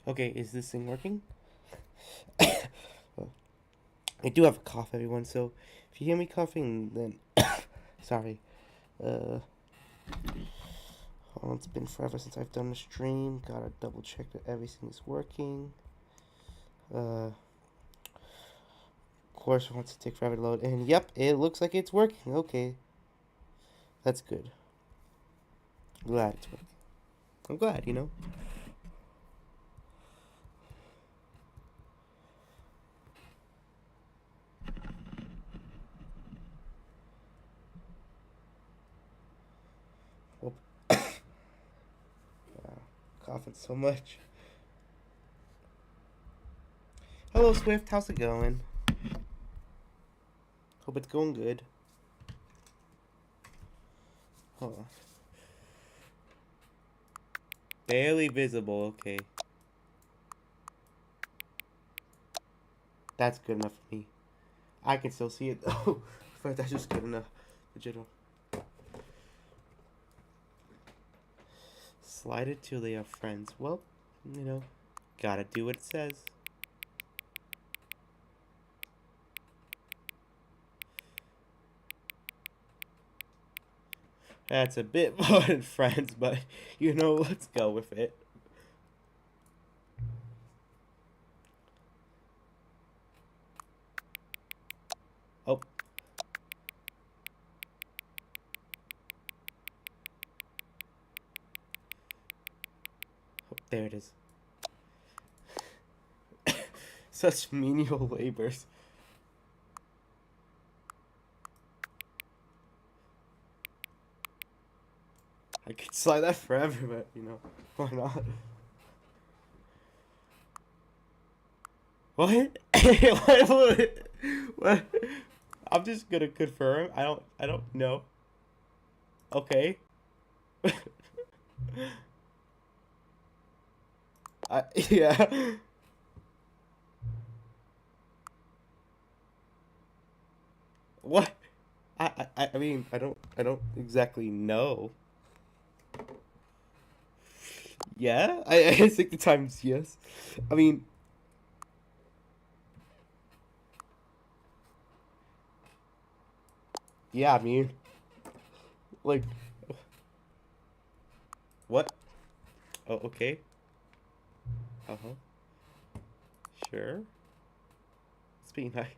Okay, is this thing working? Well, I do have a cough, everyone, so if you hear me coughing, then sorry. Uh, oh, it's been forever since I've done a stream. Gotta double check that everything is working. Of course, it wants to take forever to load, and yep, it looks like it's working. Okay, that's good. Glad it's working. I'm glad, you know. Wow, coughing so much. Hello, Swift. How's it going? Hope it's going good. Hold on. Barely visible. Okay. That's good enough for me. I can still see it though. But that's just good enough. Legit. Slide it till they are friends. Well, you know, gotta do what it says. That's a bit more than friends, but you know, let's go with it. Oh. Oh, there it is. Such menial labors. I could slide that forever, but you know, why not? What? What? I'm just gonna confirm. I don't know. Okay. Yeah. What? I mean, I don't exactly know. Yeah, I think the time's yes. I mean, yeah, I mean, like, what? Oh, okay. Uh-huh. Sure. It's being nice.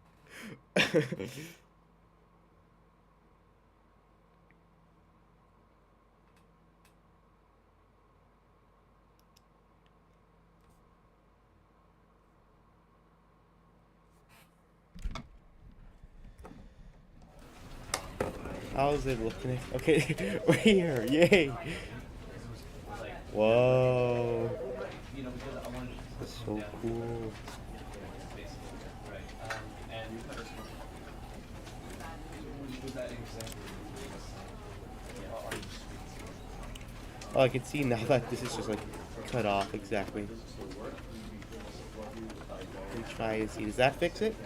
How's it looking? Okay, we're here. Yay. Whoa. That's so cool. Oh, I can see now that this is just like cut off exactly. Let me try and see. Does that fix it?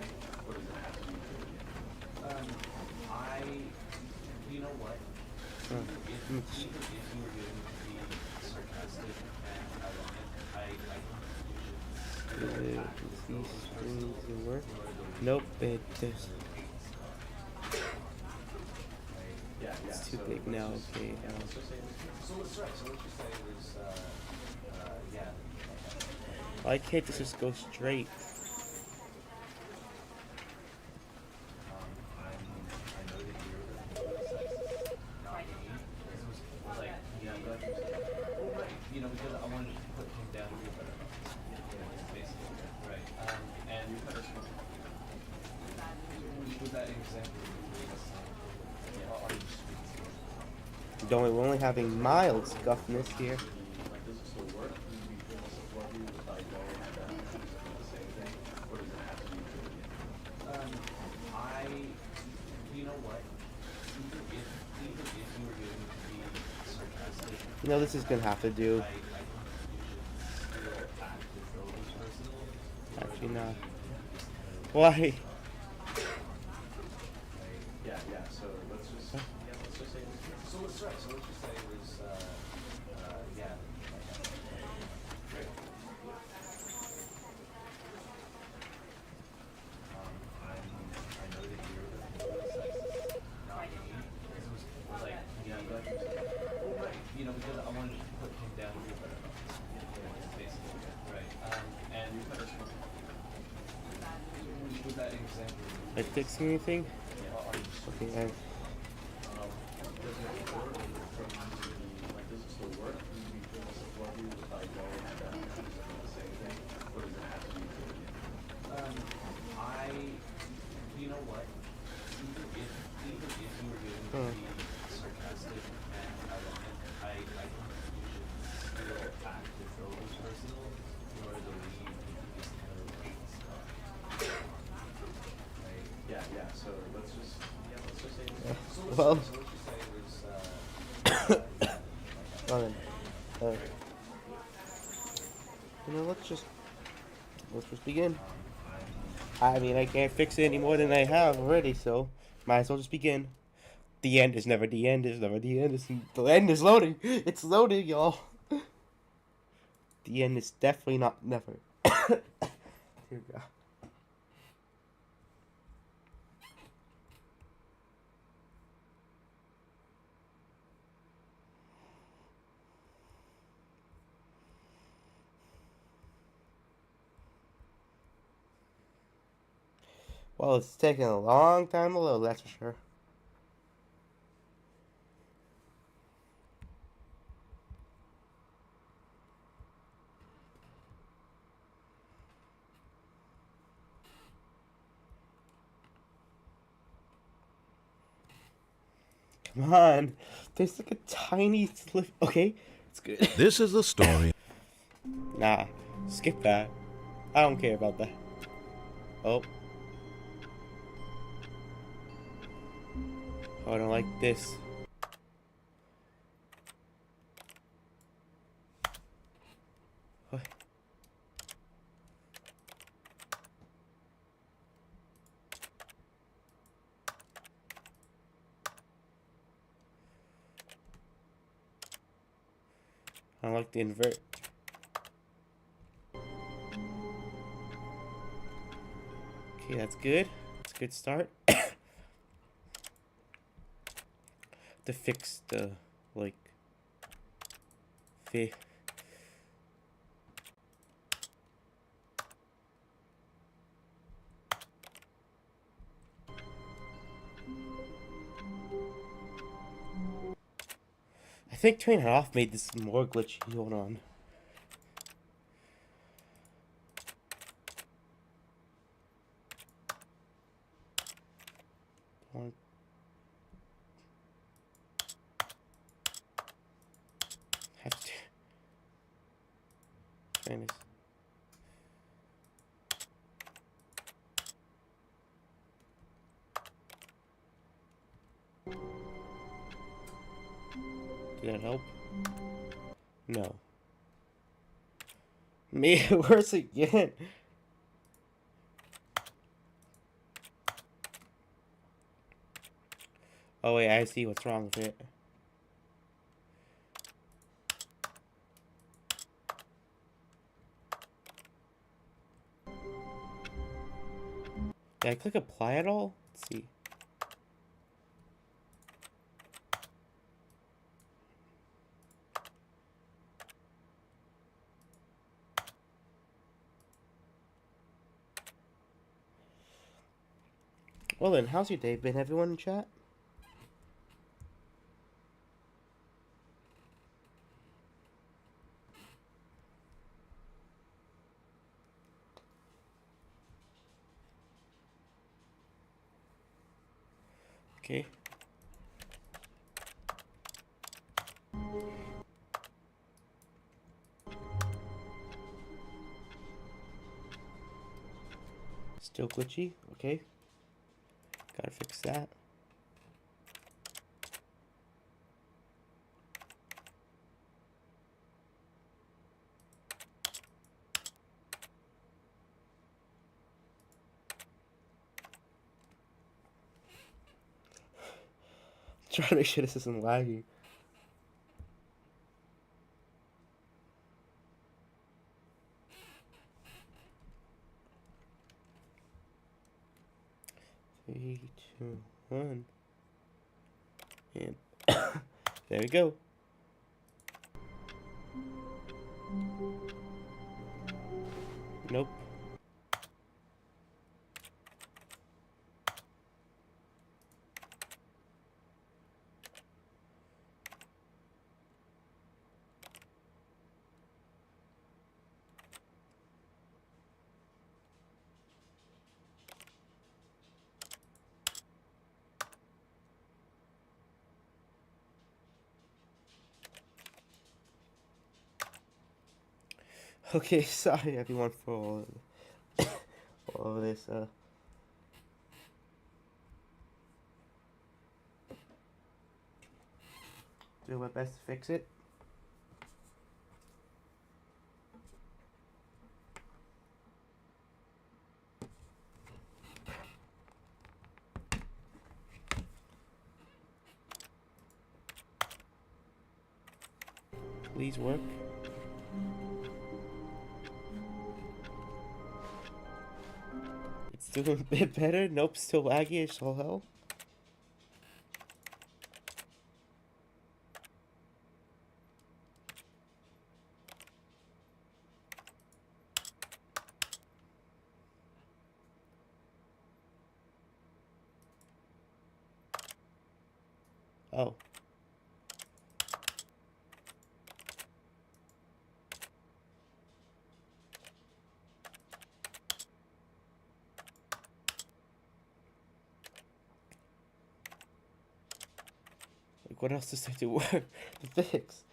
Oh, let me see. Is these strings gonna work? Nope, it just. It's too big now. Okay. Why can't this just go straight? Don't worry, we're only having mild scuffness here. You know, this is gonna have to do. Actually, not. Why? Like fixing anything? Okay, well, well then, uh, let's just begin. I mean, I can't fix it any more than I have already, so might as well just begin. The end is never the end. Is never the end. The end is loading. It's loading, y'all. The end is definitely not never. Here we go. Well, it's taking a long time to load, that's for sure. Come on. There's like a tiny slip. Okay, it's good. This is the story. Nah, skip that. I don't care about that. Oh. Oh, I don't like this. What? I don't like the invert. Okay, that's good. That's a good start. To fix the, like, fi. I think turning it off made this more glitchy. Hold on. Have to turn this. Did that help? No. Made it worse again. Oh wait, I see what's wrong with it. Did I click apply at all? Let's see. Well then, how's your day been, everyone in chat? Okay. Still glitchy. Okay. Gotta fix that. Trying to make sure this isn't laggy. Three, two, one. And there we go. Nope. Okay, sorry everyone for all of this. Do my best to fix it. Please work. It's doing a bit better. Nope, still laggy as all hell. Oh. Like, what else does there to work to fix?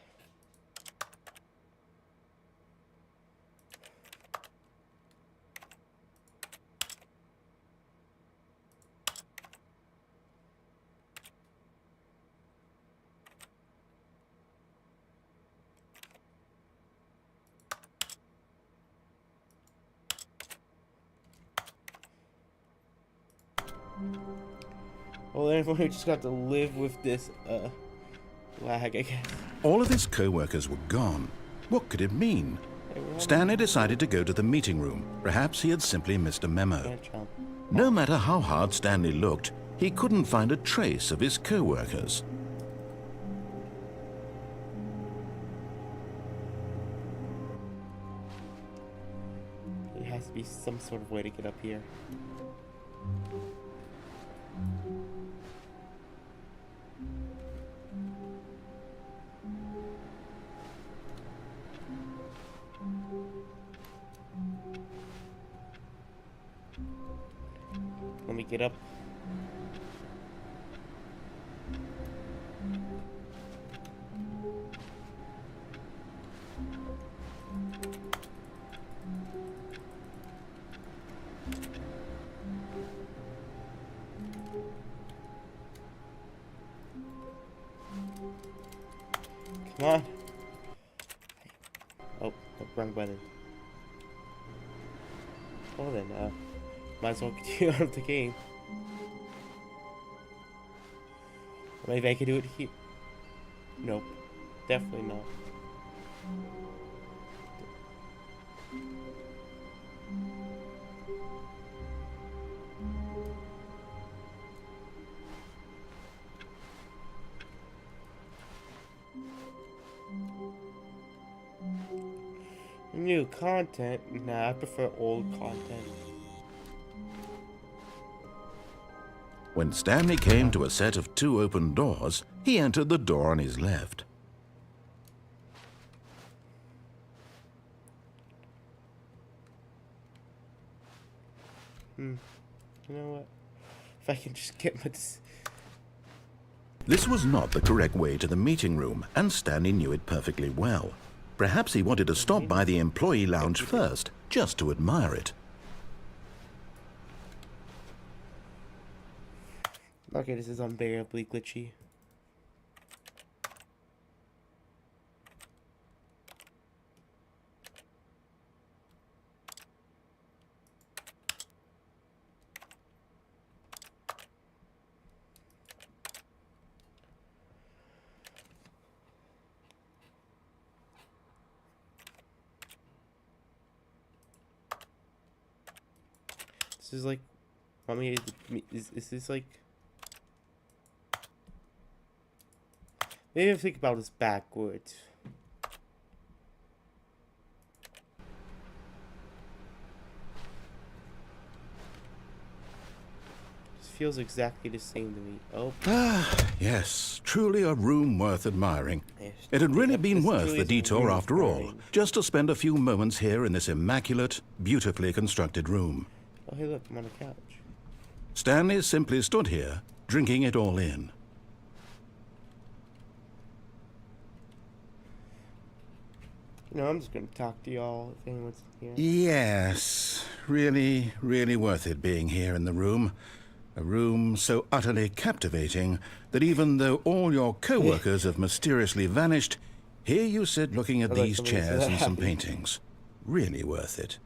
Well, everyone who just got to live with this lag, I guess. All of his co-workers were gone. What could it mean? Stanley decided to go to the meeting room. Perhaps he had simply missed a memo. No matter how hard Stanley looked, he couldn't find a trace of his co-workers. There has to be some sort of way to get up here. Let me get up. Come on. Oh, wrong button. Well then, might as well continue on with the game. Maybe I could do it here. Nope. Definitely not. New content? Nah, I prefer old content. When Stanley came to a set of 2 open doors, he entered the door on his left. You know what? If I can just get my... This was not the correct way to the meeting room, and Stanley knew it perfectly well. Perhaps he wanted to stop by the employee lounge first, just to admire it. Okay, this is unbearably glitchy. This is like... I mean, is this like... Maybe I think about this backwards. This feels exactly the same to me. Oh. Ah, yes, truly a room worth admiring. Yes, It had really been worth truly the is a detour room after all, admiring. just to spend a few moments here in this immaculate, beautifully constructed room. Oh, hey, look, I'm on a couch. Stanley simply stood here, drinking it all in. No, I'm just gonna talk to y'all if anyone's here. Yes, really, really worth it being here in the room. A room so utterly captivating that even though all your co-workers have mysteriously vanished, here you sit looking at these chairs and some paintings. Really worth it.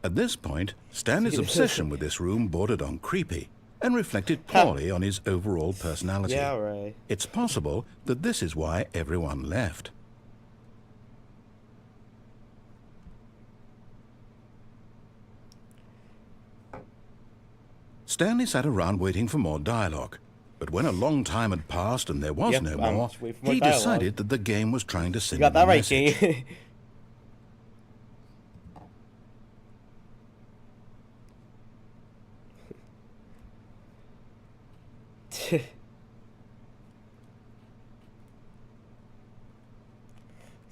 At this point, Stanley's obsession with this room bordered on creepy and reflected poorly on his overall personality. Yeah, right. It's possible that this is why everyone left. Stanley sat around waiting for more dialogue, but when a long time had passed and there was no more, he decided that the game was trying to send him a message. You got that right, King.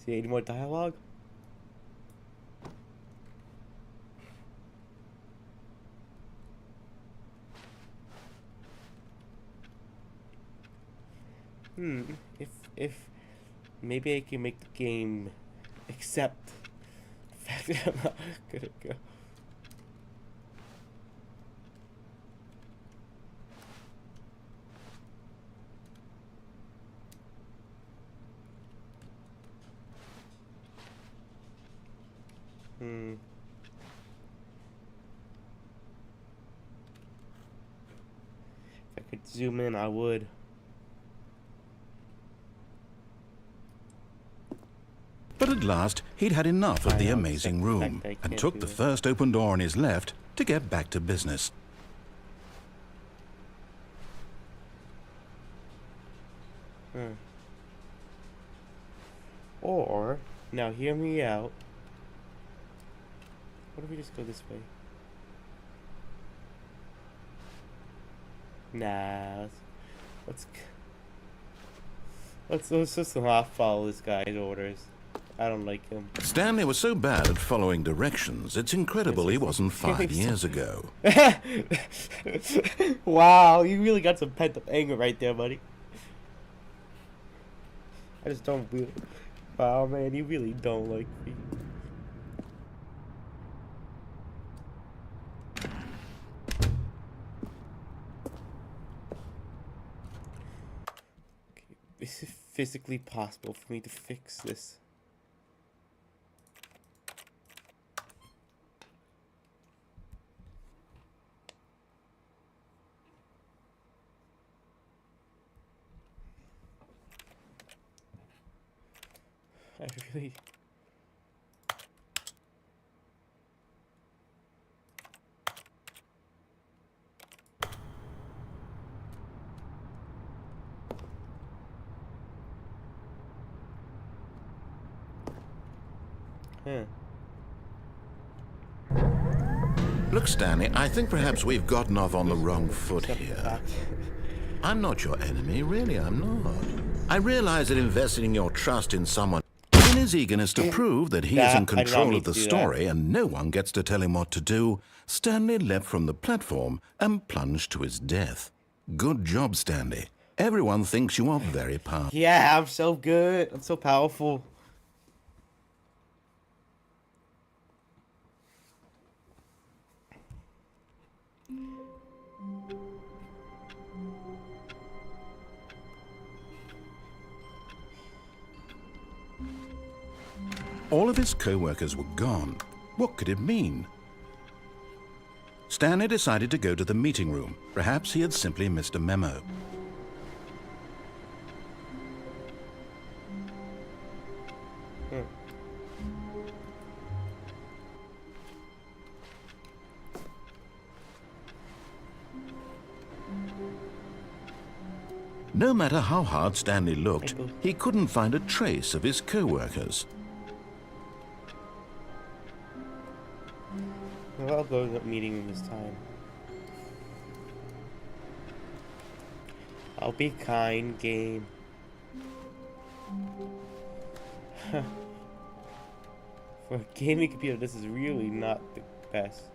See any more dialogue? If maybe I can make the game accept the fact that I'm not gonna go. If I could zoom in, I would. But at last, he'd had enough of the amazing room and took the first open door on his left to get back to business. Or, now hear me out. What if we just go this way? Nah, let's just not follow this guy's orders. I don't like him. Stanley was so bad at following directions, it's incredible he wasn't 5 years ago. Wow, you really got some pent-up anger right there, buddy. I just don't really... Wow, man, you really don't like me. Okay, is it physically possible for me to fix this? I really... Look, Stanley, I think perhaps we've gotten off on the wrong foot here. I'm not your enemy, really, I'm not. I realize that investing your trust in someone in his eagerness to prove that he is in control of the story and no one gets to tell him what to do, Stanley leapt from the platform and plunged to his death. Good job, Stanley. Everyone thinks you are very powerful. Yeah, I'm so good. I'm so powerful. All of his co-workers were gone. What could it mean? Stanley decided to go to the meeting room. Perhaps he had simply missed a memo. No matter how hard Stanley looked, he couldn't find a trace of his co-workers. Well, I'll go to the meeting room this time. I'll be kind, game. For a gaming computer, this is really not the best.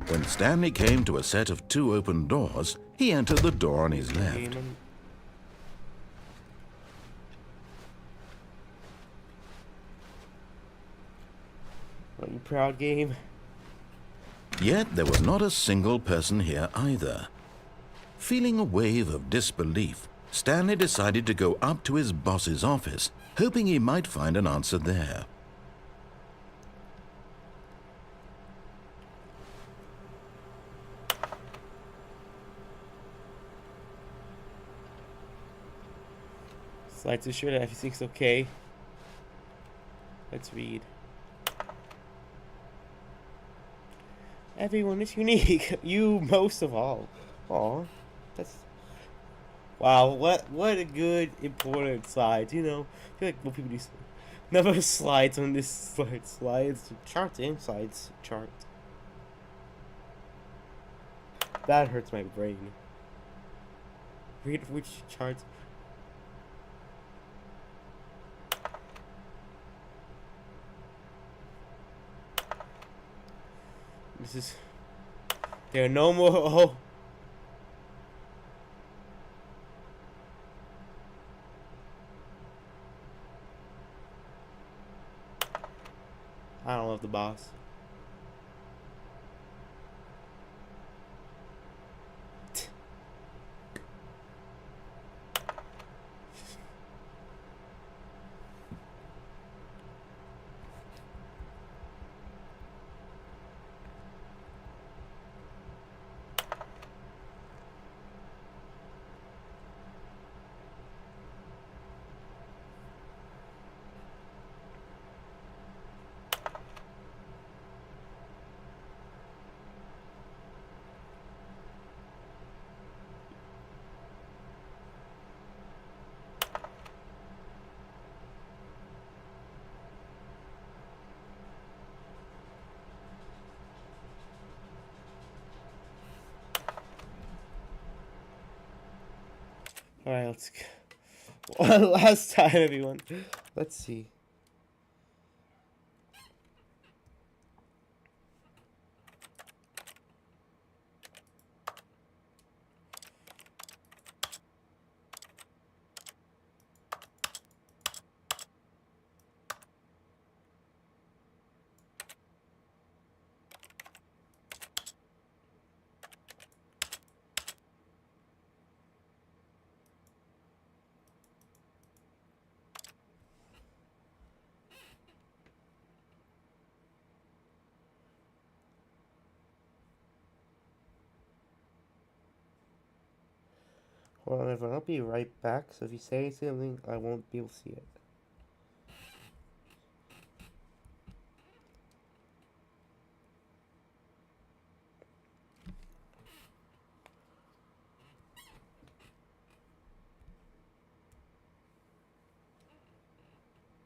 When Stanley came to a set of 2 open doors, he entered the door on his left. Are you proud, game? Yet there was not a single person here either. Feeling a wave of disbelief, Stanley decided to go up to his boss's office, hoping he might find an answer there. Slide to sure that everything's okay. Let's read. Everyone is unique. You most of all. Aw, that's wow. What a good important slide. You know, I feel like what people do. Never slides on this slide. Slides, charts, and slides chart. That hurts my brain. Read which charts. This is. There are no more. Oh. I don't love the boss. Alright, let's go. One last time, everyone. Let's see. Hold on, everyone. I'll be right back. So if you say something, I won't be able to see it.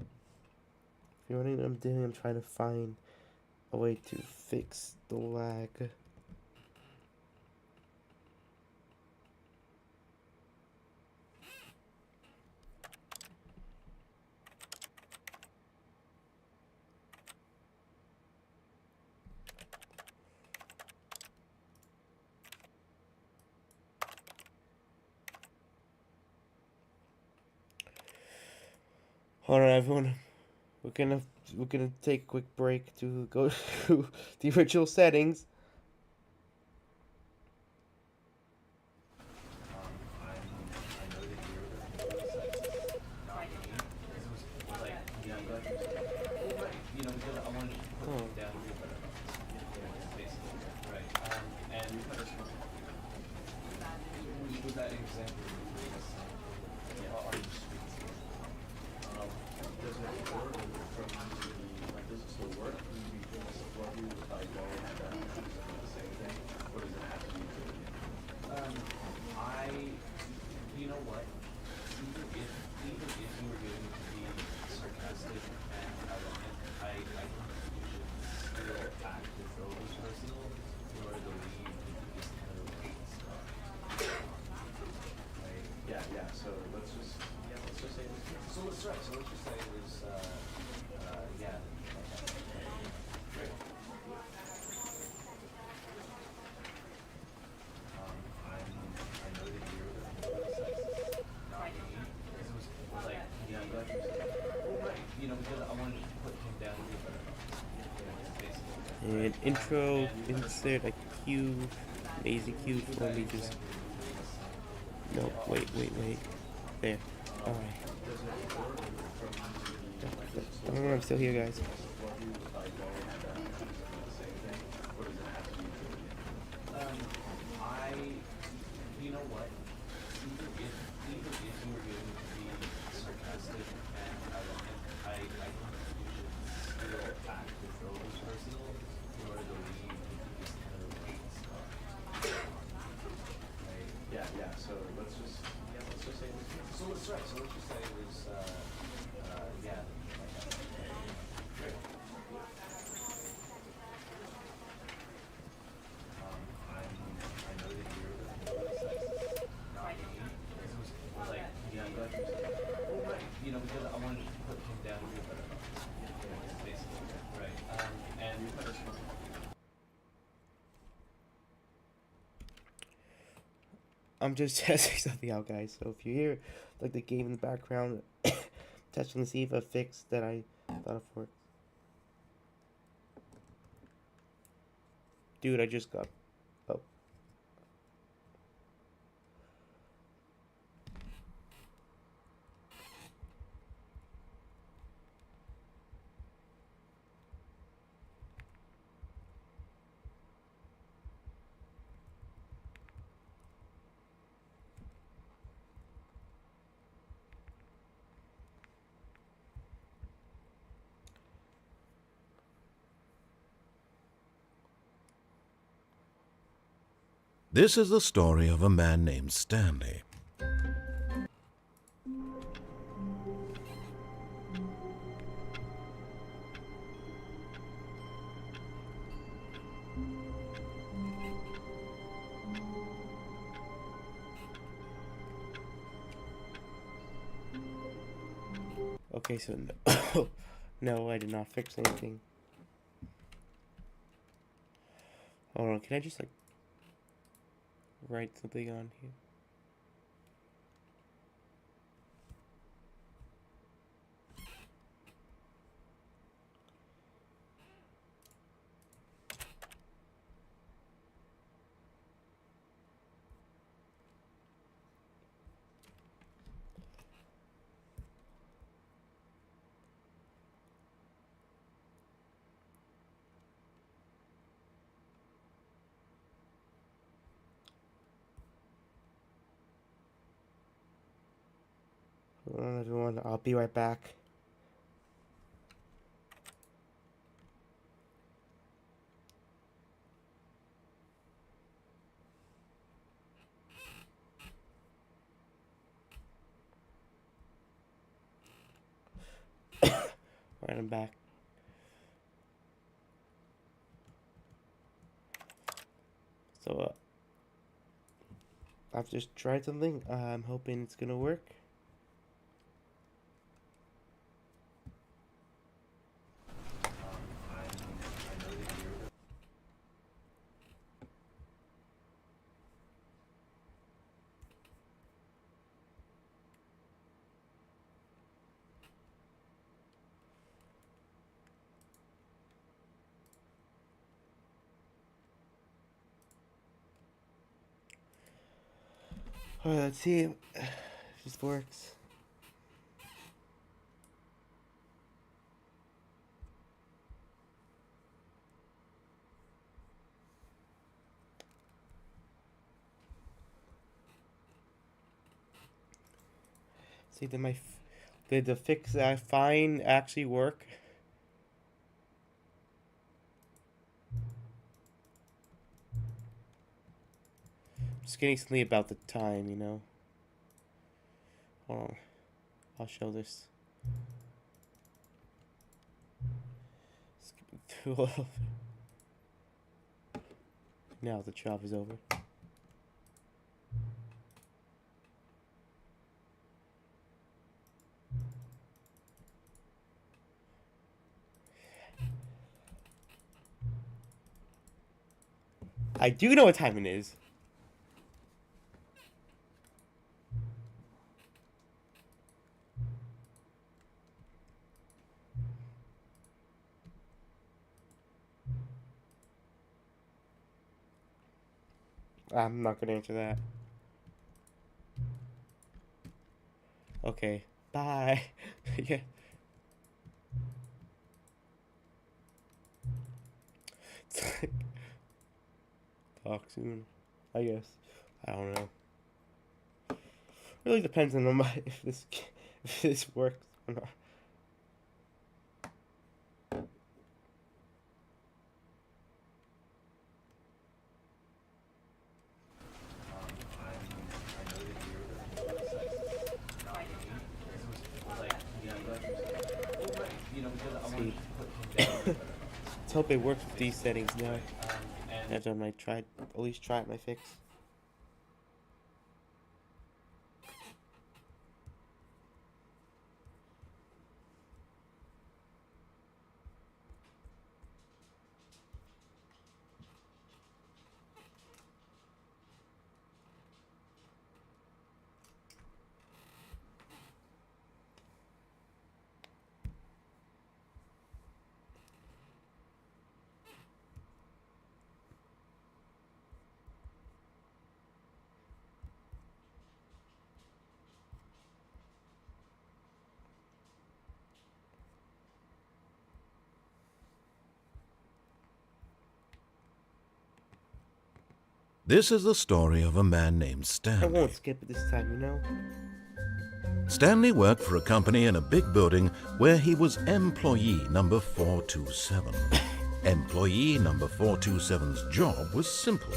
If you're wondering what I'm doing, I'm trying to find a way to fix the lag. Hold on, everyone. We're gonna take a quick break to go to the original settings. And intro, insert a cue, lazy cue for me. Just no, wait. There. All right. Oh, I'm still here, guys. I'm just testing something out, guys. So if you hear like the game in the background, testing to see if a fix that I thought of works. Dude, I just got. Oh. This is the story of a man named Stanley. Okay, so no, no, I did not fix anything. Hold on, can I just like write something on here? Hold on, everyone, I'll be right back. Alright, I'm back. So, I've just tried something. I'm hoping it's gonna work. Alright, let's see if this works. See, did the fix that I find actually work? Just getting something about the time, you know. Hold on, I'll show this. Skipping through all of it. Now the job is over. I do know what time it is. I'm not gonna answer that. Okay. Bye. Yeah. Talk soon. I guess. I don't know. Really depends on my if this works or not. See. Let's hope it works with these settings now. After I tried, at least try my fix. This is the story of a man named I Stanley. won't skip it this time, you know? Stanley worked for a company in a big building where he was employee number 427. Employee number 427's job was simple.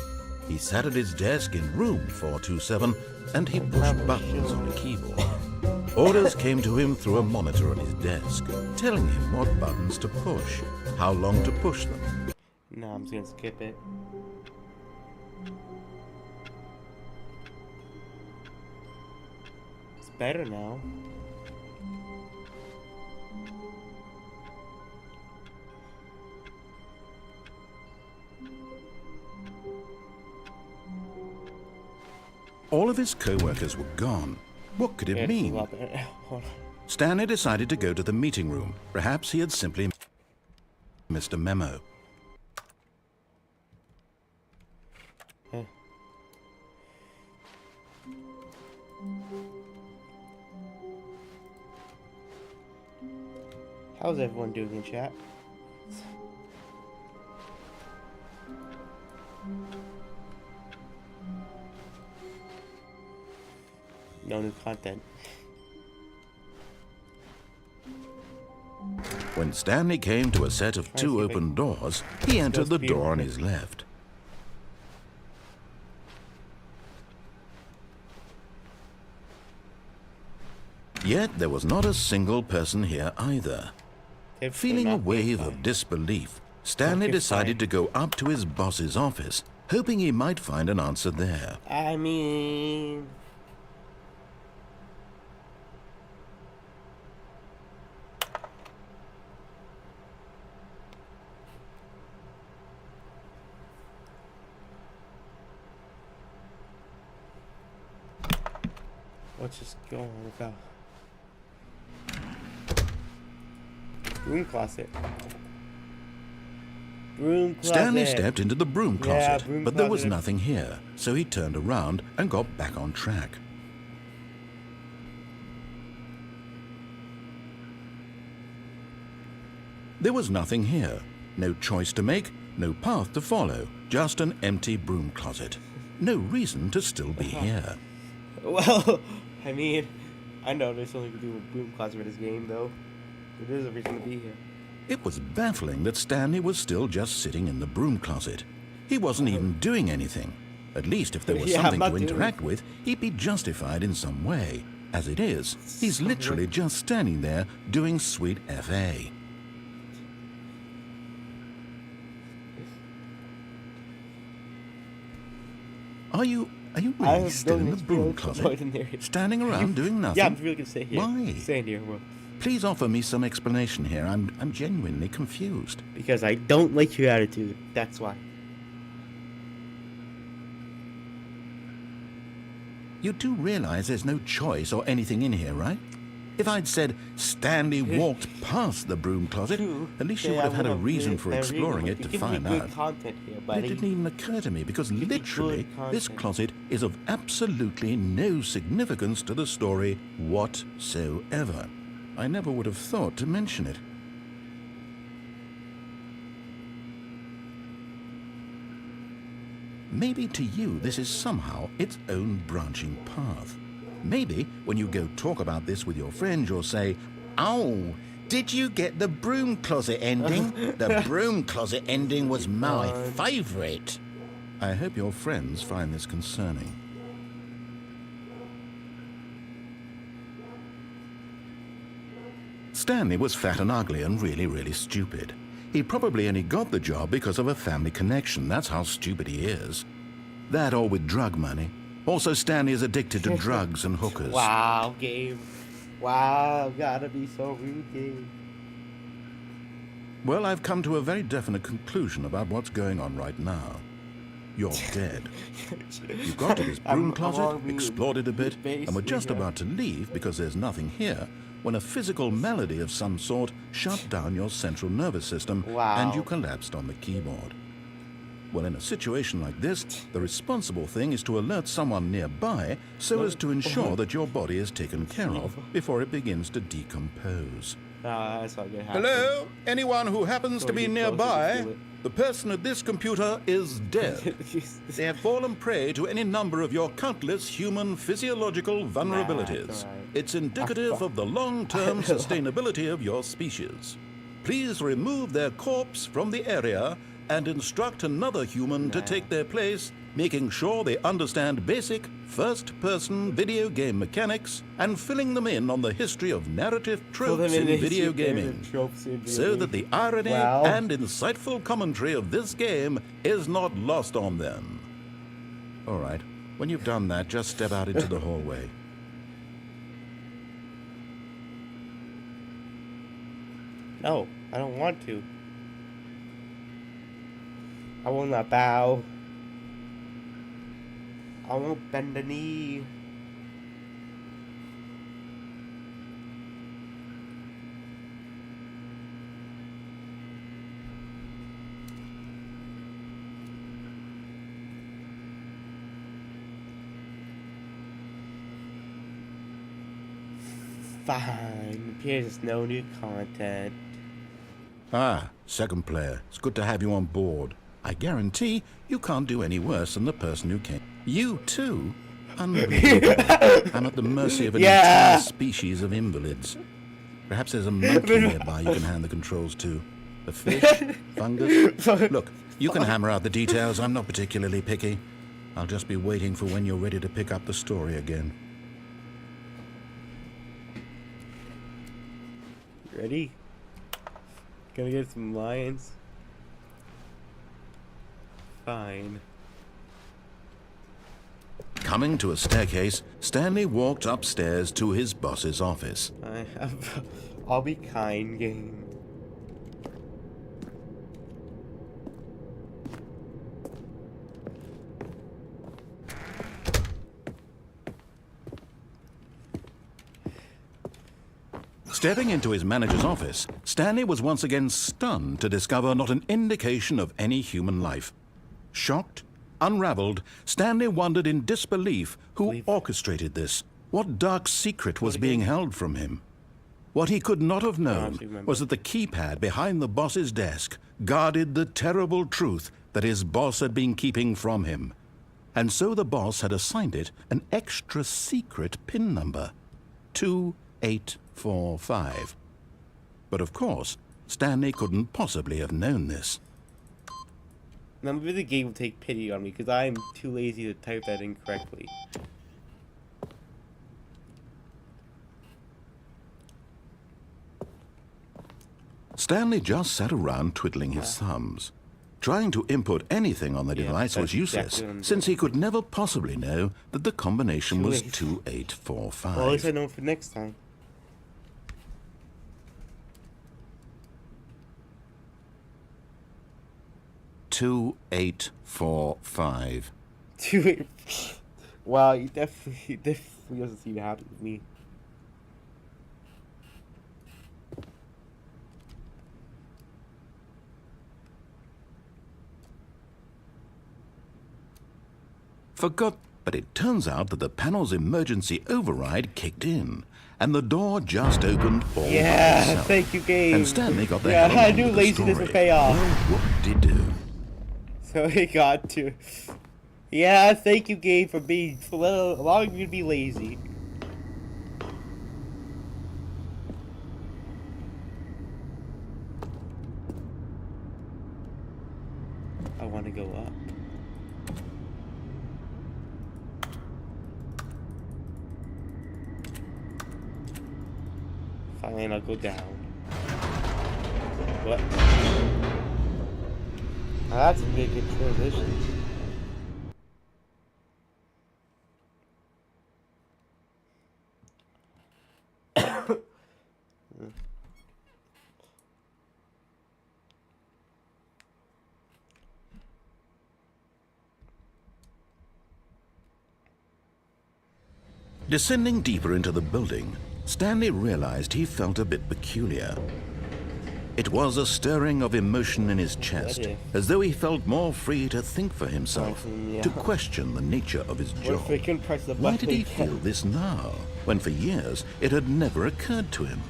He sat at his desk in room 427 and he pushed buttons on a keyboard. Orders came to him through a monitor on his desk, telling him what buttons to push, how long to push them. No, I'm just gonna skip it. It's better now. All of his co-workers were gone. What could it Yeah, it's a mean? lot better. Hold on. Stanley decided to go to the meeting room. Perhaps he had simply missed a memo. Huh. How's everyone doing in chat? No new content. When Stanley came to a set of two open doors, he entered the door on his left. Yet there was not a single person here either. Feeling a wave of disbelief, Stanley decided to go up to his boss's office, hoping he might find an answer there. I mean... Let's just go on with that. Broom closet. Broom closet. Stanley stepped into the broom closet, broom but there was closet. nothing here, so he turned around and got back on track. There was nothing here. No choice to make, no path to follow, just an empty broom closet. No reason to still be here. Well, I mean, I know there's something to do with broom closet for this game, though. There is a reason to be here. It was baffling that Stanley was still just sitting in the broom closet. He wasn't even doing anything. At least if there was Yeah, something I'm to not doing interact with, he'd be justified in some way. As it is, he's literally just standing there doing sweet FA. Are you really still in the broom closet? Standing around doing nothing? Yeah, I'm really gonna stay here. Why? Stay here, bro. Please offer me some explanation here. I'm genuinely confused. Because I don't like your attitude. That's why. You do realize there's no choice or anything in here, right? If I'd said Stanley walked past the broom closet, at least you would have had a reason for exploring it to find out. It didn't even occur to me, because literally this closet is of absolutely no significance to the story whatsoever. I never would have thought to mention it. Maybe to you this is somehow its own branching path. Maybe when you go talk about this with your friends, you'll say, "Oh, did you get the broom closet ending? The broom closet ending was my favorite." I hope your friends find this concerning. Stanley was fat and ugly and really, really stupid. He probably only got the job because of a family connection. That's how stupid he is. That or with drug money. Also, Stanley is addicted to drugs and hookers. Wow, Gabe. Wow, gotta be so rude, Gabe. Well, I've come to a very definite conclusion about what's going on right now. You're dead. You got to this broom closet, explored it a bit, and were just about to leave because there's nothing here, when a physical malady of some sort shut down your central nervous system and you collapsed on the keyboard. Well, in a situation like this, the responsible thing is to alert someone nearby so as to ensure that your body is taken care of before it begins to decompose. That's not gonna happen. Hello? Anyone who happens to be nearby? The person at this computer is dead. They have fallen prey to any number of your countless human physiological vulnerabilities. It's indicative of the long-term sustainability of your species. Please remove their corpse from the area and instruct another human to take their place, making sure they understand basic first-person video game mechanics and filling them in on the history of narrative tropes in video gaming, so that the irony and insightful commentary of this game is not lost on them. All right, when you've done that, just step out into the hallway. No, I don't want to. I will not bow. I won't bend the knee. Fine. Appears no new content. Ah, second player. It's good to have you on board. I guarantee you can't do any worse than the person who came. You too? Unbelievable. I'm at the mercy of an entire species of invalids. Perhaps there's a monkey nearby you can hand the controls to. A fish? Fungus? Look, you can hammer out the details. I'm not particularly picky. I'll just be waiting for when you're ready to pick up the story again. Ready? Gonna get some lions. Fine. Coming to a staircase, Stanley walked upstairs to his boss's office. I'll be kind, game. Stepping into his manager's office, Stanley was once again stunned to discover not an indication of any human life. Shocked, unraveled, Stanley wondered in disbelief who orchestrated this. What dark secret was being held from him? What he could not have known was that the keypad behind the boss's desk guarded the terrible truth that his boss had been keeping from him. And so the boss had assigned it an extra secret PIN number, 2845. But of course, Stanley couldn't possibly have known this. Now maybe the game will take pity on me because I'm too lazy to type that incorrectly. Stanley just sat around twiddling his thumbs. Trying to input anything on the device was useless, since he could never possibly know that the combination was 2845. Well, at least I know for next time. 2845. Wow, he definitely doesn't seem happy with me. Forgot, but it turns out that the panel's emergency override kicked in, and the door just opened all by itself. Thank you, game. And Stanley got the Yeah, hell I on knew with the laziness story. would pay off. Well, whoop-de-doo. So he got to. Yeah, thank you, game, for allowing me to be lazy. I want to go up. Fine, I'll go down. What? Oh, that's a big transition. Descending deeper into the building, Stanley realized he felt a bit peculiar. It was a stirring of emotion in his chest, as though he felt more free to think for himself, to question the nature of his job. Why did he feel this now, when for years it had never occurred to him?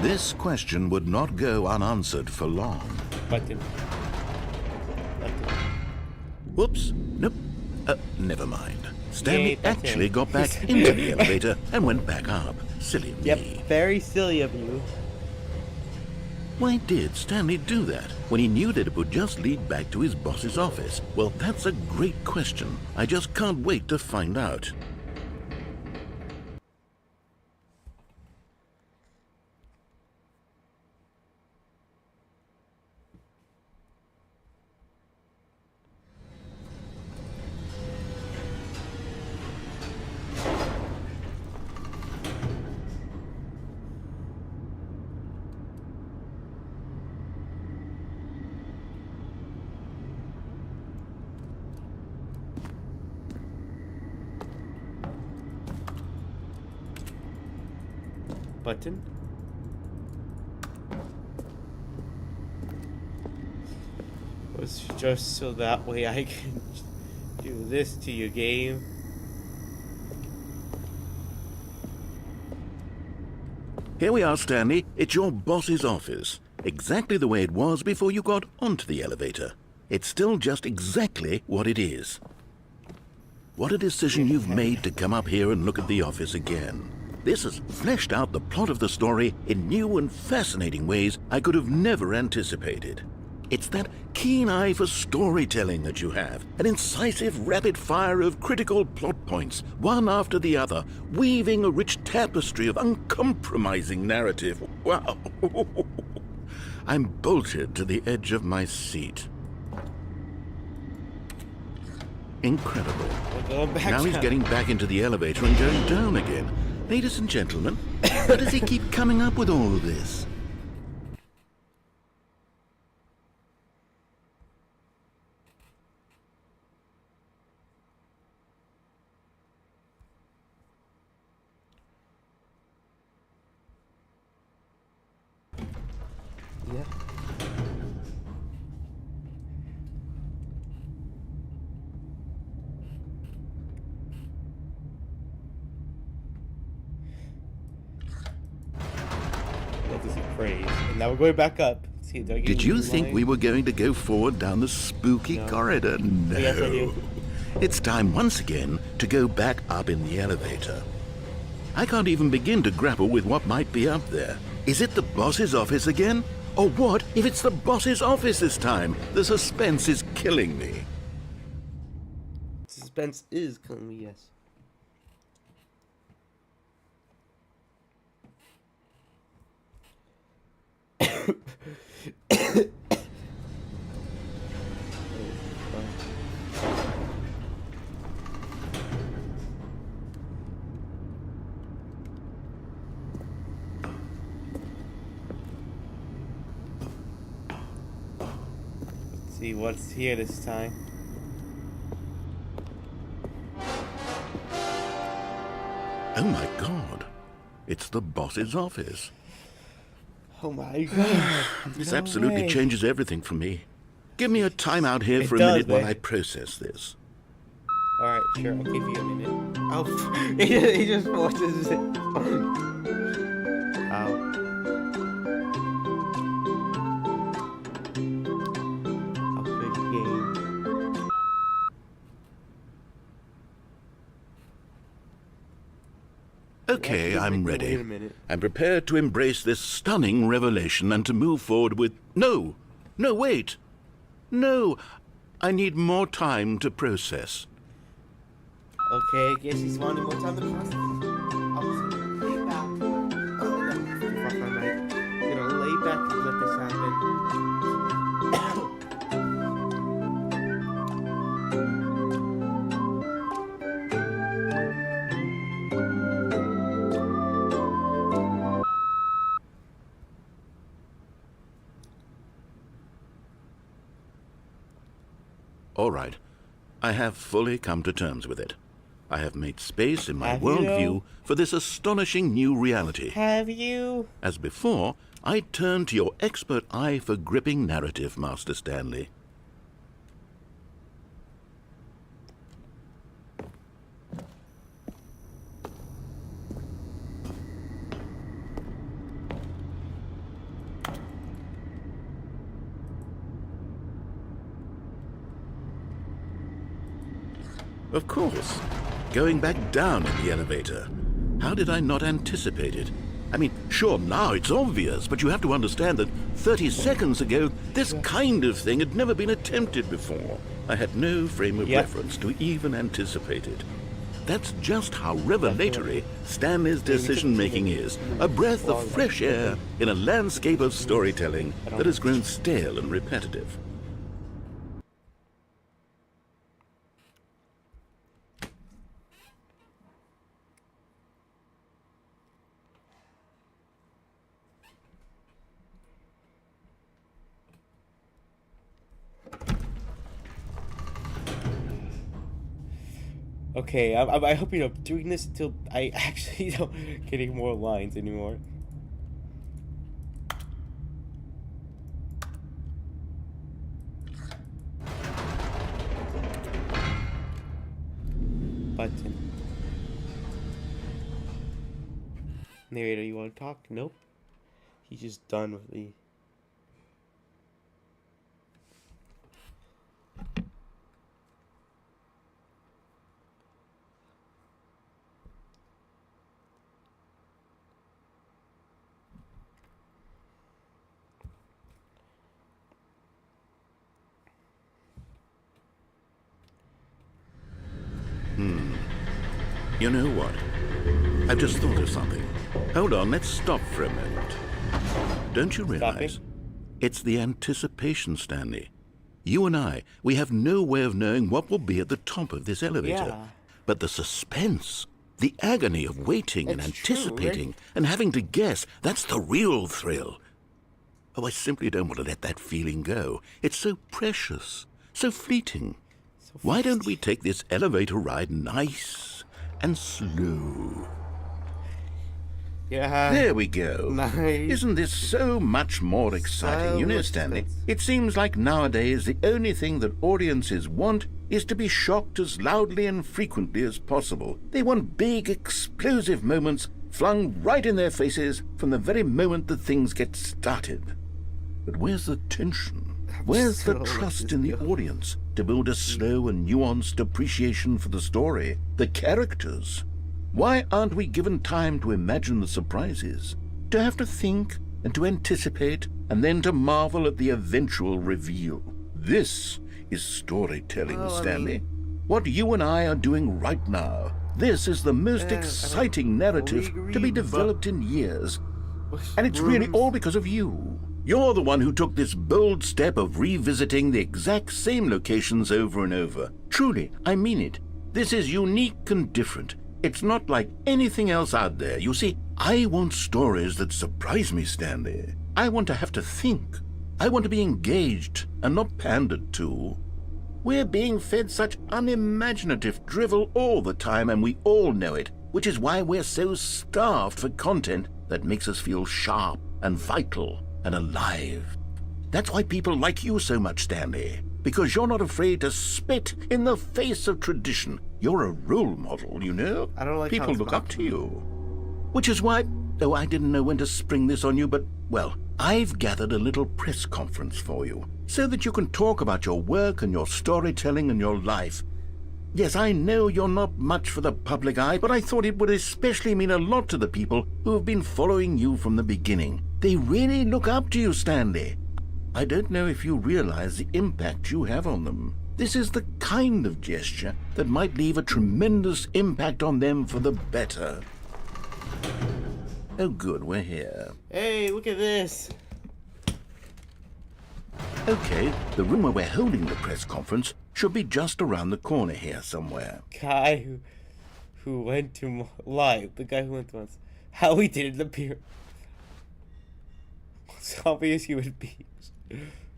This question would not go unanswered for long. Whoops, nope, never mind. Stanley actually got back into the elevator and went back up. Silly me. Yep, very silly of you. Why did Stanley do that when he knew that it would just lead back to his boss's office? Well, that's a great question. I just can't wait to find out. Button. Was just so that way I can do this to your game. Here we are, Stanley. It's your boss's office. Exactly the way it was before you got onto the elevator. It's still just exactly what it is. What a decision you've made to come up here and look at the office again. This has fleshed out the plot of the story in new and fascinating ways I could have never anticipated. It's that keen eye for storytelling that you have, an incisive rapid fire of critical plot points, one after the other, weaving a rich tapestry of uncompromising narrative. Wow! I'm bolted to the edge of my seat. Incredible. Now he's getting back into the elevator and going down again. Ladies and gentlemen, how does he keep coming up with all of this? Yeah. Praise. And now we're going back up. See, did you think we were going to go forward down the spooky corridor? No. Oh, yes, I do. It's time once again to go back up in the elevator. I can't even begin to grapple with what might be up there. Is it the boss's office again? Or what if it's the boss's office this time? The suspense is killing me. Suspense is killing me, yes. Let's see what's here this time. Oh my God. It's the boss's office. Oh my God. This No absolutely way. changes everything for me. Give me a time out here It for a does, minute while man. I process this. Alright, sure, I'll give you a minute. Oh, he just forces it. Ow. I'll play the game. Okay, I'm Wait ready. a minute. I'm prepared to embrace this stunning revelation and to move forward with... No! No, wait! No! I need more time to process. Okay, I guess he's wanting more time to process. I'll just lay back. Oh, no. Fuck my mic. I'm gonna lay back and let this happen. All right. I have fully come to terms with it. I have made space in my Have you, worldview for this astonishing new reality. Have you? As before, I turn to your expert eye for gripping narrative, Master Stanley. Of course. Going back down in the elevator. How did I not anticipate it? I mean, sure, now it's obvious, but you have to understand that 30 seconds ago, this kind of thing had never been attempted before. I had no frame of reference to even anticipate it. That's just how revelatory Stanley's decision-making is. A breath of fresh air in a landscape of storytelling that has grown stale and repetitive. Okay, I hope you're doing this till I actually don't get any more lines anymore. Button. Narrator, you want to talk? Nope. He's just done with the... You know what? I've just thought of something. Hold on, let's stop for a moment. Don't you realize? It's the anticipation, Stanley. You and I, we have no way of knowing what will be at the top of this elevator. Yeah. But the suspense, the agony of waiting and It's true, anticipating right? and having to guess, that's the real thrill. Oh, I simply don't want to let that feeling go. It's so precious, so fleeting. Why don't we take this elevator ride nice and slow? Yeah. There we go. Nice. Isn't this so much more exciting? You know, Stanley, it seems like nowadays the only thing that audiences want is to be shocked as loudly and frequently as possible. They want big, explosive moments flung right in their faces from the very moment that things get started. But where's the tension? Where's the trust in the audience to build a slow and nuanced appreciation for the story, the characters? Why aren't we given time to imagine the surprises, to have to think and to anticipate, and then to marvel at the eventual reveal? This is storytelling, Stanley. What you and I are doing right now. This is the most exciting narrative to be developed in years. And it's really all because of you. You're the one who took this bold step of revisiting the exact same locations over and over. Truly, I mean it. This is unique and different. It's not like anything else out there. You see, I want stories that surprise me, Stanley. I want to have to think. I want to be engaged and not pandered to. We're being fed such unimaginative drivel all the time, and we all know it. which is why we're so starved for content that makes us feel sharp and vital and alive. That's why people like you so much, Stanley, because you're not afraid to spit in the face of tradition. You're a role model, you know? I don't like people look up to you. Which is why, oh, I didn't know when to spring this on you, but, well, I've gathered a little press conference for you so that you can talk about your work and your storytelling and your life. Yes, I know you're not much for the public eye, but I thought it would especially mean a lot to the people who have been following you from the beginning. They really look up to you, Stanley. I don't know if you realize the impact you have on them. This is the kind of gesture that might leave a tremendous impact on them for the better. Oh, good, we're here. Hey, look at this. Okay, the room where we're holding the press conference should be just around the corner here somewhere. Guy who went to live. The guy who went to once. How he didn't appear. It's obvious human beings.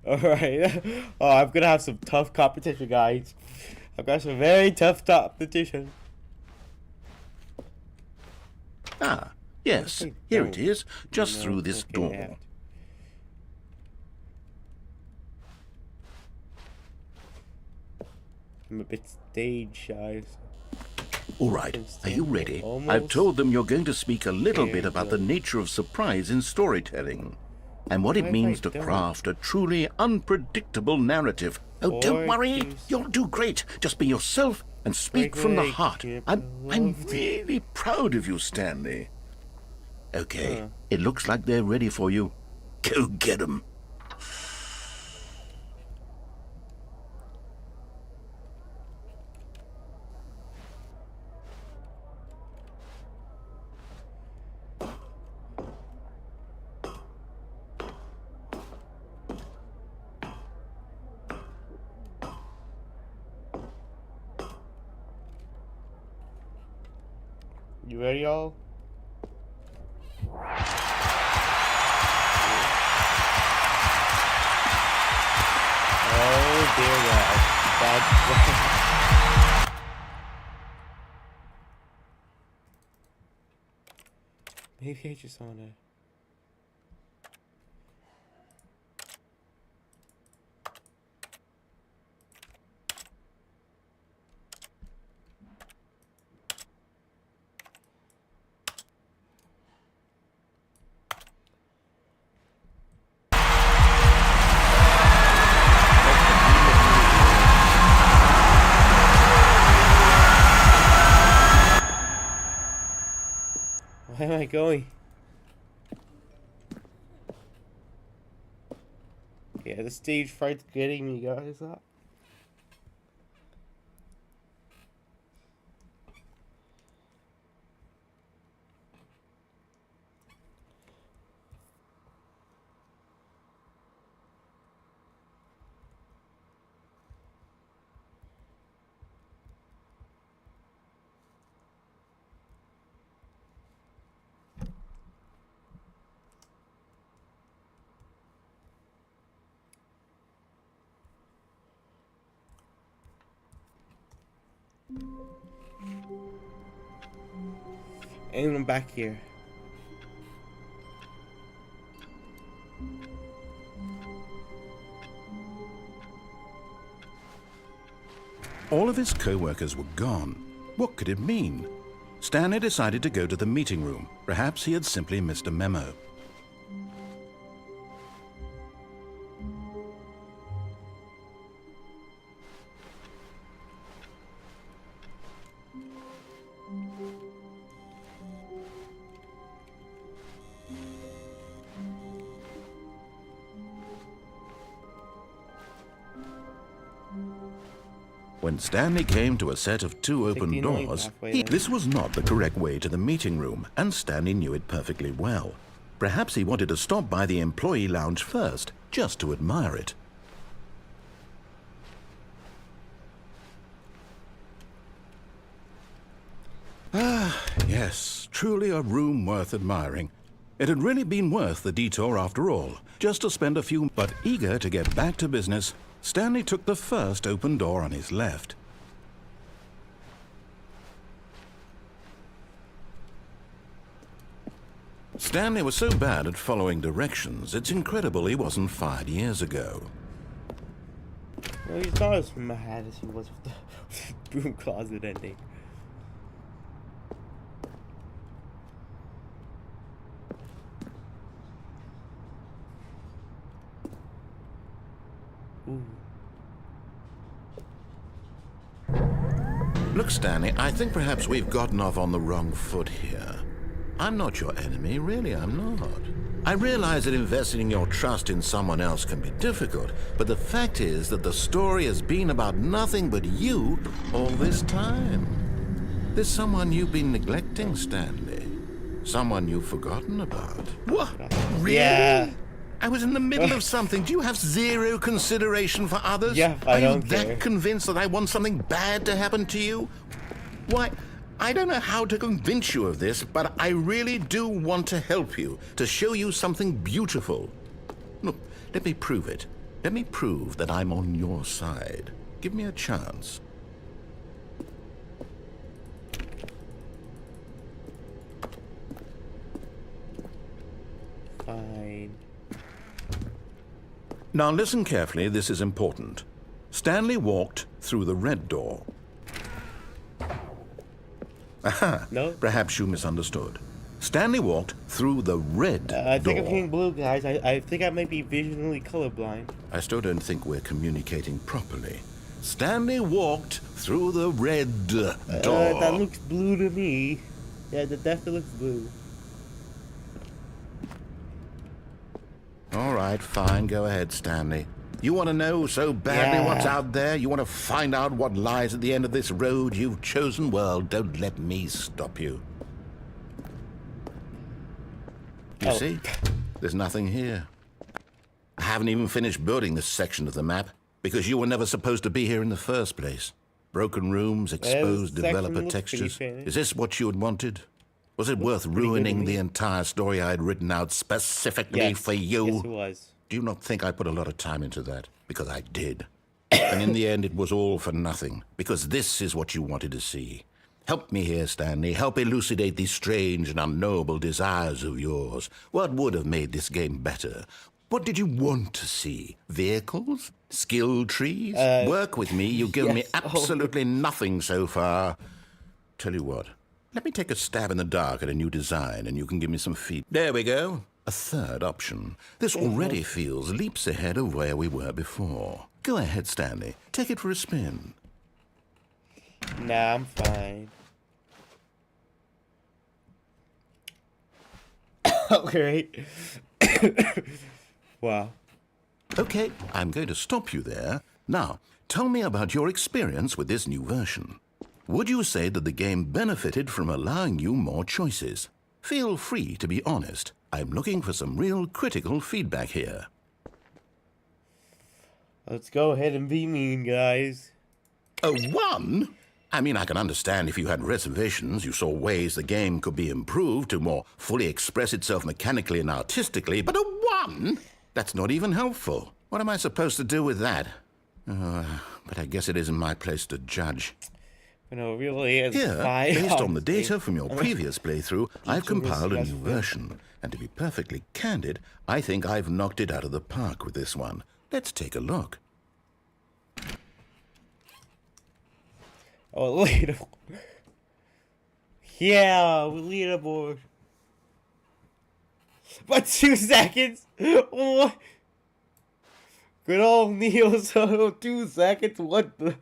Alright. Oh, I'm gonna have some tough competition, guys. I've got some very tough competition. Ah, yes, here it is, just through this door. I'm a bit stage shy. All right, are you ready? I've told them you're going to speak a little bit about the nature of surprise in storytelling and what it means to craft a truly unpredictable narrative. Oh, don't worry, you'll do great. Just be yourself and speak from the heart. I'm really proud of you, Stanley. Okay, it looks like they're ready for you. Go get them. You ready, y'all? Oh dear God. That's maybe I just wanna. Where am I going? Yeah, the stage fright's getting me, guys. And I'm back here. All of his co-workers were gone. What could it mean? Stanley decided to go to the meeting room. Perhaps he had simply missed a memo. When Stanley came to a set of two open doors, this was not the correct way to the meeting room, and Stanley knew it perfectly well. Perhaps he wanted to stop by the employee lounge first, just to admire it. Ah, yes, truly a room worth admiring. It had really been worth the detour after all, just to spend a few... But eager to get back to business, Stanley took the first open door on his left. Stanley was so bad at following directions, it's incredible he wasn't fired years ago. Well, he's not as mad as he was with the broom closet ending. Ooh. Look, Stanley, I think perhaps we've gotten off on the wrong foot here. I'm not your enemy, really, I'm not. I realize that investing your trust in someone else can be difficult, but the fact is that the story has been about nothing but you all this time. There's someone you've been neglecting, Stanley. Someone you've forgotten about. What? Really? Yeah. I was in the middle of something. Do you have zero consideration for others? Yeah, I don't care. Are you that convinced that I want something bad to happen to you? Why, I don't know how to convince you of this, but I really do want to help you, to show you something beautiful. Look, let me prove it. Let me prove that I'm on your side. Give me a chance. Fine. Now listen carefully, this is important. Stanley walked through the red door. Aha, No? perhaps you misunderstood. Stanley walked through the red I think door. I'm seeing blue, guys. I think I might be visually colorblind. I still don't think we're communicating properly. Stanley walked through the red door. That looks blue to me. Yeah, that definitely looks blue. All right, fine, go ahead, Stanley. You want to know so badly what's out there? You want to find out what lies at the end of this road you've chosen? Well, don't let me stop you. You see? There's nothing here. I haven't even finished building this section of the map because you were never supposed to be here in the first place. Broken rooms, exposed developer textures. Is this what you had wanted? Was it worth ruining the entire story I had written out specifically for you? Yes, it was. Do you not think I put a lot of time into that? Because I did. And in the end, it was all for nothing. Because this is what you wanted to see. Help me here, Stanley. Help elucidate these strange and unknowable desires of yours. What would have made this game better? What did you want to see? Vehicles? Skill trees? Work with me. You've given me absolutely nothing so far. Tell you what. Let me take a stab in the dark at a new design, and you can give me some feedback. There we go. A third option. This already feels leaps ahead of where we were before. Go ahead, Stanley. Take it for a spin. Nah, I'm fine. Okay. Wow. Okay, I'm going to stop you there. Now, tell me about your experience with this new version. Would you say that the game benefited from allowing you more choices? Feel free to be honest. I'm looking for some real critical feedback here. Let's go ahead and be mean, guys. A 1? I mean, I can understand if you had reservations, you saw ways the game could be improved to more fully express itself mechanically and artistically, but a 1? That's not even helpful. What am I supposed to do with that? But I guess it isn't my place to judge. No, really, it's Here, fine. based on the data from your previous playthrough, I've compiled a new version. And to be perfectly candid, I think I've knocked it out of the park with this one. Let's take a look. Oh, leaderboard. Yeah, leaderboard. But 2 seconds? What? Good old Neil's 2 seconds? What the?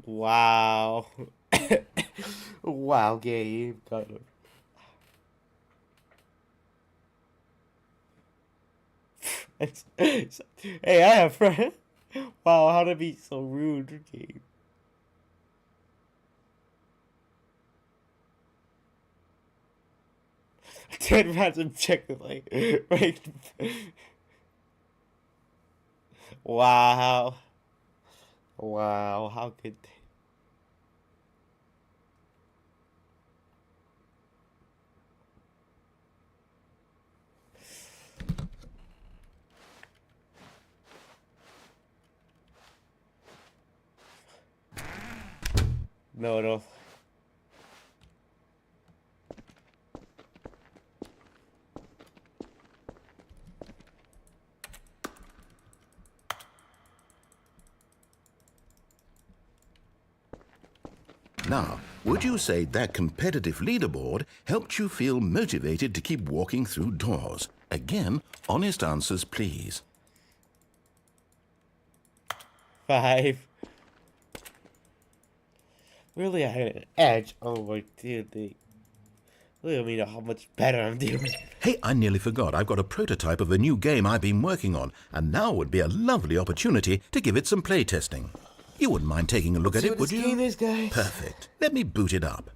Wow. Wow, game. Hey, I have friends. Wow, how to be so rude, game. Turn around and check the light. Right. Wow. Wow, how could they? No, no. Now, would you say that competitive leaderboard helped you feel motivated to keep walking through doors? Again, honest answers, please. 5. Really, I had an edge over the. Let me know how much better I'm doing. Hey, I nearly forgot. I've got a prototype of a new game I've been working on, and now would be a lovely opportunity to give it some play testing. You wouldn't mind taking a look at it, would you? Game is, guys. Perfect. Let me boot it up.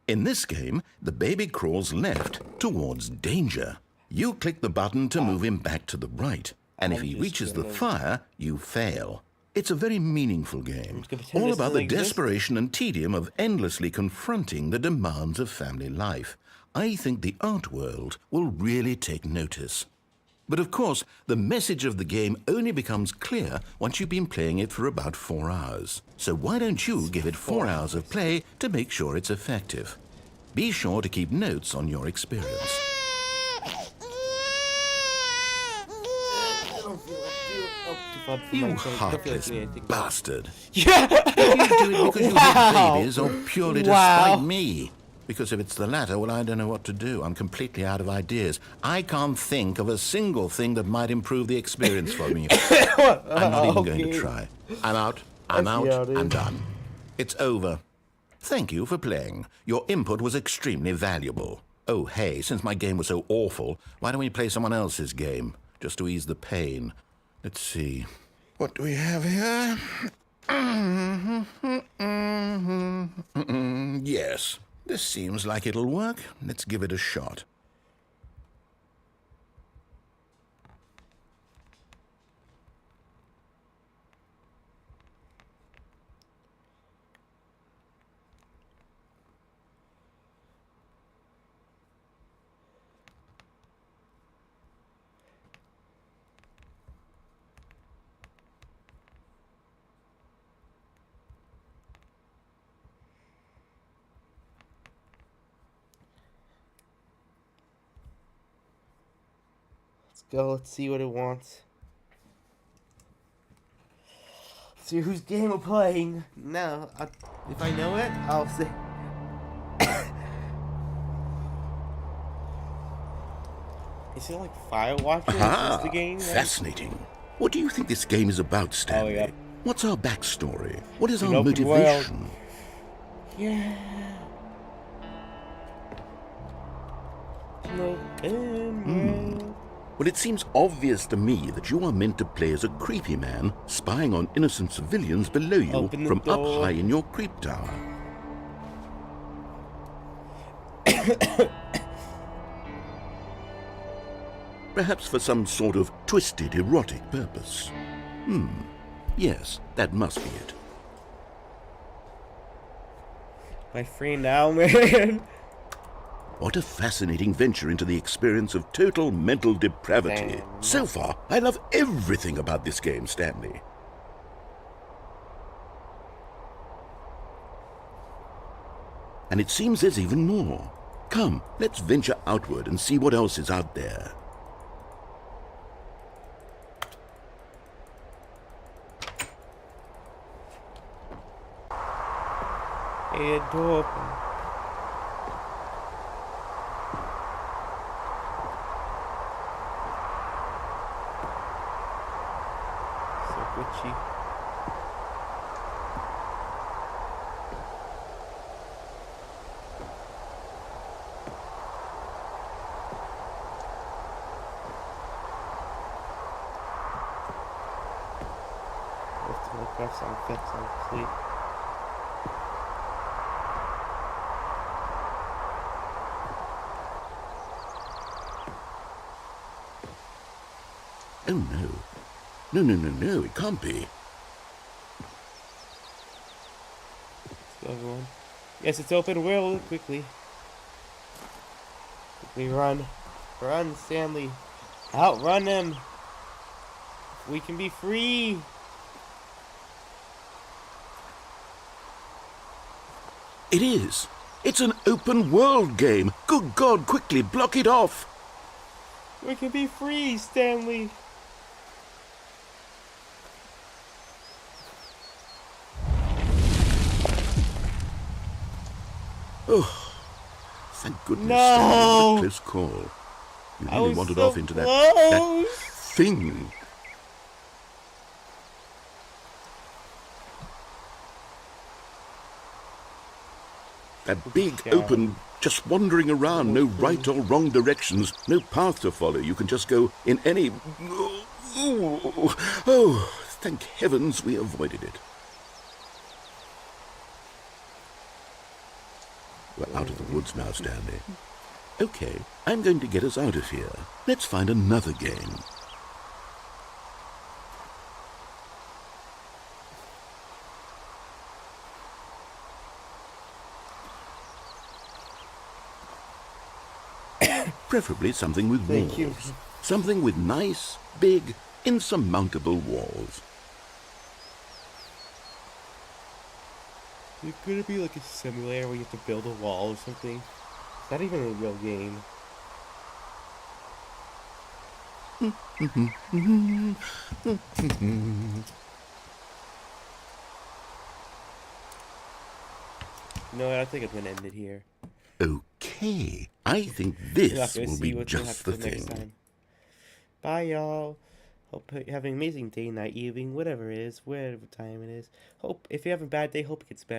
In this game, the baby crawls left towards danger. You click the button to move him back to the right, and if he reaches the fire, you fail. It's a very meaningful game, all about the desperation and tedium of endlessly confronting the demands of family life. I think the art world will really take notice. But of course, the message of the game only becomes clear once you've been playing it for about 4 hours. So why don't you give it 4 hours of play to make sure it's effective? Be sure to keep notes on your experience. You heartless bastard. Yeah! Do you do it because you hate babies or purely to spite me? Because if it's the latter, well, I don't know what to do. I'm completely out of ideas. I can't think of a single thing that might improve the experience for me. I'm not even going to try. I'm out. I'm done. It's over. Thank you for playing. Your input was extremely valuable. Oh, hey, since my game was so awful, why don't we play someone else's game? Just to ease the pain. Let's see. What do we have here? Yes, this seems like it'll work. Let's give it a shot. Go, let's see what it wants. See whose game we're playing. No, if I know it, I'll say. Is it like Firewatcher? Is the game? Right? Fascinating. What do you think this game is about, Stanley? Oh, yeah. What's our backstory? What is our motivation? Yeah. Well, it seems obvious to me that you are meant to play as a creepy man spying on innocent civilians below you from up high in your creep tower. Perhaps for some sort of twisted, erotic purpose. Yes, that must be it. My friend now, man. What a fascinating venture into the experience of total mental depravity. Damn. So far, I love everything about this game, Stanley. And it seems there's even more. Come, let's venture outward and see what else is out there. Hey, door open. So glitchy. Let's look up some fence on sleep. Oh, no. No, it can't be. Let's go, everyone. Yes, it's open world. Quickly. Quickly run. Run, Stanley. Outrun him. We can be free. It is. It's an open world game. Good God, quickly block it off. We can be free, Stanley. Oh, thank goodness. No. Stanley, a close call. You I really was wandered so off into that close. thing. That big, open, just wandering around, no right or wrong directions, no path to follow. You can just go in any... Oh, thank heavens we avoided it. We're out of the woods now, Stanley. Okay, I'm going to get us out of here. Let's find another game. Preferably something with walls. Thank you. Something with nice, big, insurmountable walls. It's gonna be like a simulator where you have to build a wall or something. It's not even a real game. No, I think I'm gonna end it here. Okay, I think You're not this gonna will see be what you'll just have the to next thing. time. Bye, y'all. Hope you have an amazing day, night, evening, whatever it is, whatever time it is. Hope if you have a bad day, hope it gets better.